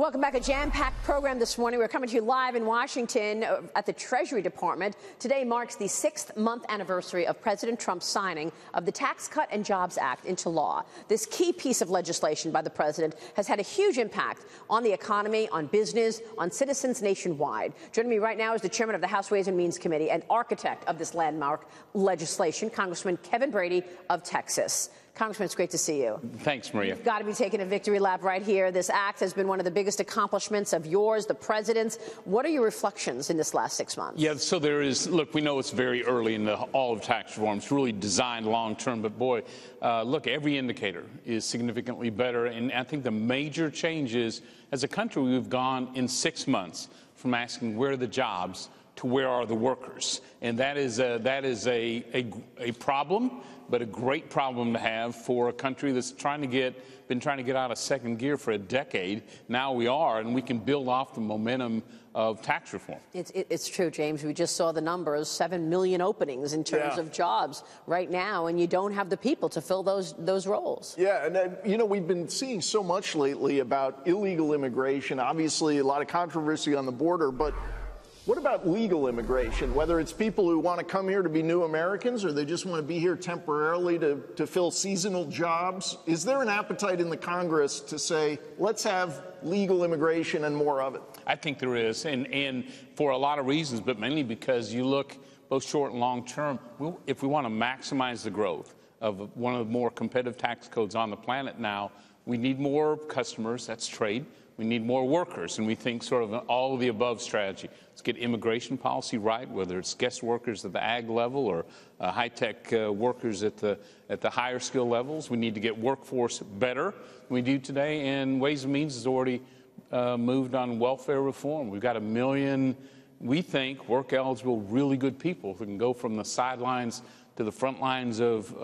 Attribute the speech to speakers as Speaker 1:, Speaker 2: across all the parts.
Speaker 1: Welcome back. A jam-packed program this morning. We're coming to you live in Washington at the Treasury Department. Today marks the 6th-month anniversary of President Trump's signing of the Tax Cut and Jobs Act into law. This key piece of legislation by the president has had a huge impact on the economy, on business, on citizens nationwide. Joining me right now is the chairman of the House Ways and Means Committee and architect of this landmark legislation, Congressman Kevin Brady of Texas. Congressman, it's great to see you.
Speaker 2: Thanks, Maria.
Speaker 1: You've got to be taking a victory lap right here. This act has been one of the biggest accomplishments of yours, the president's. What are your reflections in this last 6 months?
Speaker 2: Yeah, so there is, look, we know it's very early in all of tax reform. It's really designed long term, but boy, look, every indicator is significantly better. And I think the major changes as a country, we've gone in 6 months from asking where are the jobs to where are the workers. And that is a problem, but a great problem to have for a country that's been trying to get out of second gear for a decade. Now we are, and we can build off the momentum of tax reform.
Speaker 1: It's true, James. We just saw the numbers, 7 million openings in terms of jobs right now, and you don't have the people to fill those roles.
Speaker 3: Yeah, and you know, we've been seeing so much lately about illegal immigration. Obviously, a lot of controversy on the border, but what about legal immigration, whether it's people who want to come here to be new Americans or they just want to be here temporarily to fill seasonal jobs? Is there an appetite in the Congress to say, let's have legal immigration and more of it?
Speaker 2: I think there is, and for a lot of reasons, but mainly because you look both short and long term, if we want to maximize the growth of one of the more competitive tax codes on the planet now, we need more customers, that's trade. We need more workers, and we think sort of an all of the above strategy. Let's get immigration policy right, whether it's guest workers at the ag level or high-tech workers at the higher skill levels. We need to get workforce better than we do today, and Ways and Means has already moved on welfare reform. We've got 1 million, we think, work-eligible, really good people who can go from the sidelines to the front lines of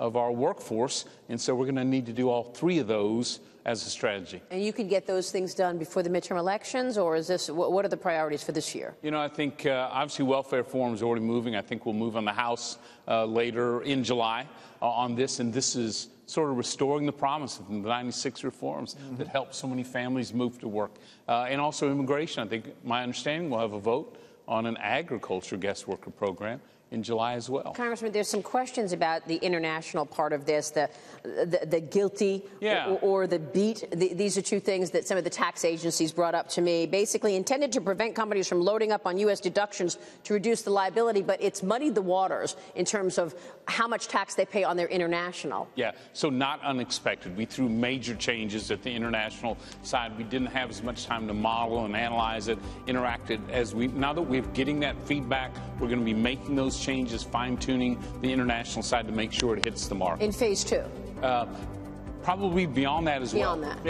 Speaker 2: our workforce, and so we're going to need to do all 3 of those as a strategy.
Speaker 1: And you could get those things done before the midterm elections, or is this what are the priorities for this year? You know,
Speaker 2: I think obviously welfare reform is already moving. I think we'll move on the House later in July on this, and this is sort of restoring the promise of the 96 reforms that helped so many families move to work. And also immigration. I think my understanding we'll have a vote on an agriculture guest worker program in July as well.
Speaker 1: Congressman, there's some questions about the international part of this, the guilty or the beat. These are 2 things that some of the tax agencies brought up to me, basically intended to prevent companies from loading up on U.S. deductions to reduce the liability, but it's muddied the waters in terms of how much tax they pay on their international.
Speaker 2: Yeah, so not unexpected. We threw major changes at the international side. We didn't have as much time to model and analyze it, interact it as now that we're getting that feedback, we're going to be making those changes, fine-tuning the international side to make sure it hits the mark.
Speaker 1: In phase 2?
Speaker 2: Probably beyond that as well.
Speaker 1: Beyond that.
Speaker 2: Yeah.